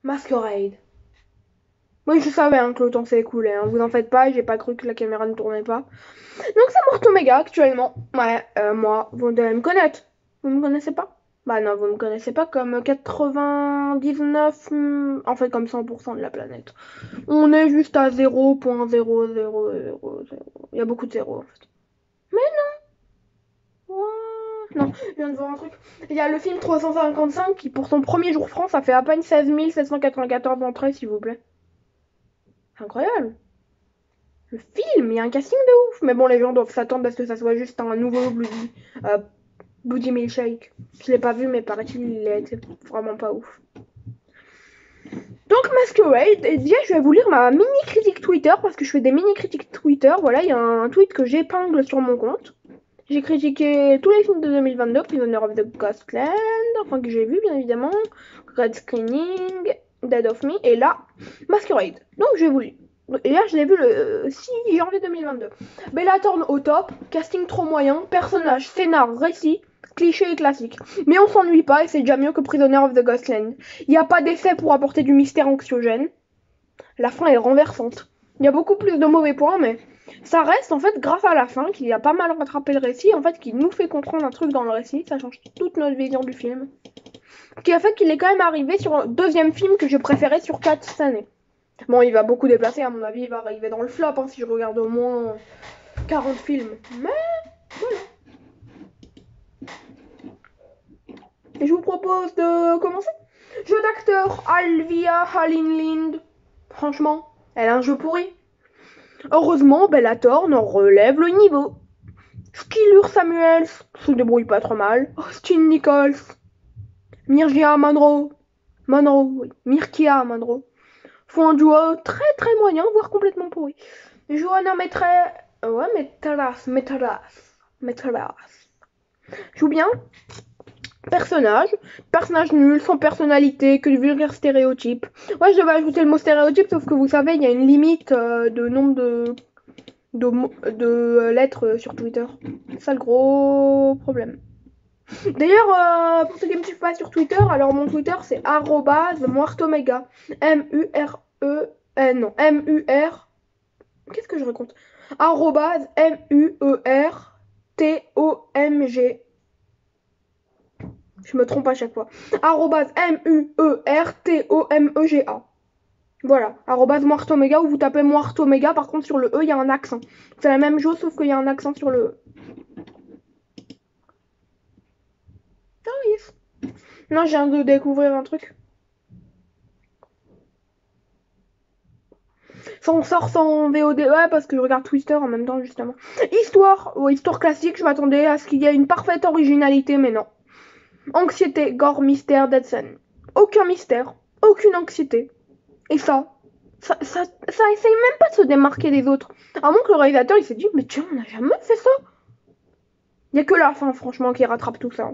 Masquerade. Oui, je savais hein, que le temps s'est écoulé, hein. Vous en faites pas, j'ai pas cru que la caméra ne tournait pas. Donc c'est Mortomega actuellement. Ouais, moi, vous devez me connaître. Vous me connaissez pas? Bah non, vous me connaissez pas comme 99, en fait comme 100% de la planète. On est juste à 0.0000. Il y a beaucoup de zéros en fait. Mais non, non, je viens de voir un truc. Il y a le film 355 qui pour son premier jour France a fait à peine 16 794 entrées s'il vous plaît. C'est incroyable. Le film, il y a un casting de ouf. Mais bon, les gens doivent s'attendre à ce que ça soit juste un nouveau Bloody Milkshake. Je l'ai pas vu, mais paraît-il, il est vraiment pas ouf. Donc Masquerade, et déjà je vais vous lire ma mini critique Twitter parce que je fais des mini critiques Twitter. Voilà, il y a un tweet que j'épingle sur mon compte. J'ai critiqué tous les films de 2022, Prisoner of the Ghostland, enfin que j'ai vu bien évidemment, Red Screening, Dead of Me, et là, Masquerade. Donc je vais vous lire. Et là je l'ai vu le 6 janvier 2022. Bella Thorne au top, casting trop moyen, personnage, scénar, récit, cliché et classique. Mais on s'ennuie pas et c'est déjà mieux que Prisoner of the Ghostland. Il n'y a pas d'effet pour apporter du mystère anxiogène. La fin est renversante. Il y a beaucoup plus de mauvais points, mais ça reste en fait grâce à la fin qui a pas mal rattrapé le récit, en fait qui nous fait comprendre un truc dans le récit, ça change toute notre vision du film. Qui a fait qu'il est quand même arrivé sur un deuxième film que j'ai préféré sur 4 cette année. Bon, il va beaucoup déplacer, à mon avis, il va arriver dans le flop hein, si je regarde au moins 40 films. Mais voilà. Et je vous propose de commencer. Jeu d'acteur, Alvia Halin-Lind. Franchement, elle a un jeu pourri. Heureusement, Bella Thorne relève le niveau. Skillur Samuels se débrouille pas trop mal. Austin Nichols. Mirkia Monroe. Mirkia Monroe. Font un duo très très moyen, voire complètement pourri. Johanna Maîtresse. Ouais, Maîtresse. Joue bien. Personnage nul, sans personnalité, que du vulgaire stéréotype. Ouais, je devais ajouter le mot stéréotype, sauf que vous savez, il y a une limite de nombre de lettres sur Twitter. C'est ça le gros problème. D'ailleurs, pour ceux qui me suivent pas sur Twitter, alors mon Twitter c'est @muertomega. non, M-U-R. Qu'est-ce que je raconte? @MUERTOMG. Je me trompe à chaque fois. @MUERTOMEGA. Voilà, @Muertomega ou vous tapez Muertomega, par contre sur le E il y a un accent. C'est la même chose sauf qu'il y a un accent sur le E. Oh yes. Non, je viens de découvrir un truc. Ça on sort sans VOD, ouais, parce que je regarde Twitter en même temps justement. Histoire classique, je m'attendais à ce qu'il y ait une parfaite originalité, mais non. Anxiété, gore, mystère, dead scene. Aucun mystère, aucune anxiété. Et ça essaye même pas de se démarquer des autres. À moins que le réalisateur il s'est dit, mais tiens, on n'a jamais fait ça. Il y a que la fin, franchement, qui rattrape tout ça.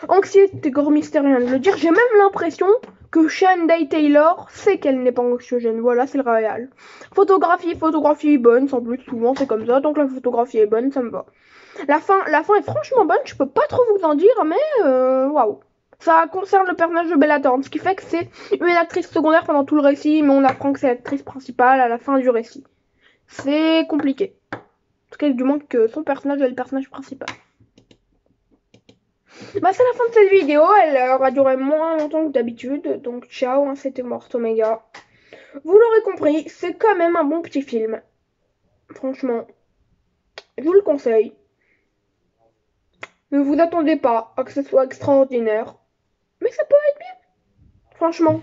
Anxiété, gore, mystère, rien de le dire. J'ai même l'impression que Shanday Taylor sait qu'elle n'est pas anxiogène. Voilà, c'est le réel. Photographie bonne, sans plus, souvent c'est comme ça. Donc la photographie est bonne, ça me va. La fin est franchement bonne, je peux pas trop vous en dire, mais waouh. Ça concerne le personnage de Bella Thorne, ce qui fait que c'est une actrice secondaire pendant tout le récit, mais on apprend que c'est l'actrice principale à la fin du récit. C'est compliqué. En tout cas, du moins que son personnage est le personnage principal. Bah, c'est la fin de cette vidéo, elle aura duré moins longtemps que d'habitude, donc ciao, hein, c'était Mortomega. Vous l'aurez compris, c'est quand même un bon petit film. Franchement, je vous le conseille. Ne vous attendez pas à que ce soit extraordinaire, mais ça peut être bien. Franchement.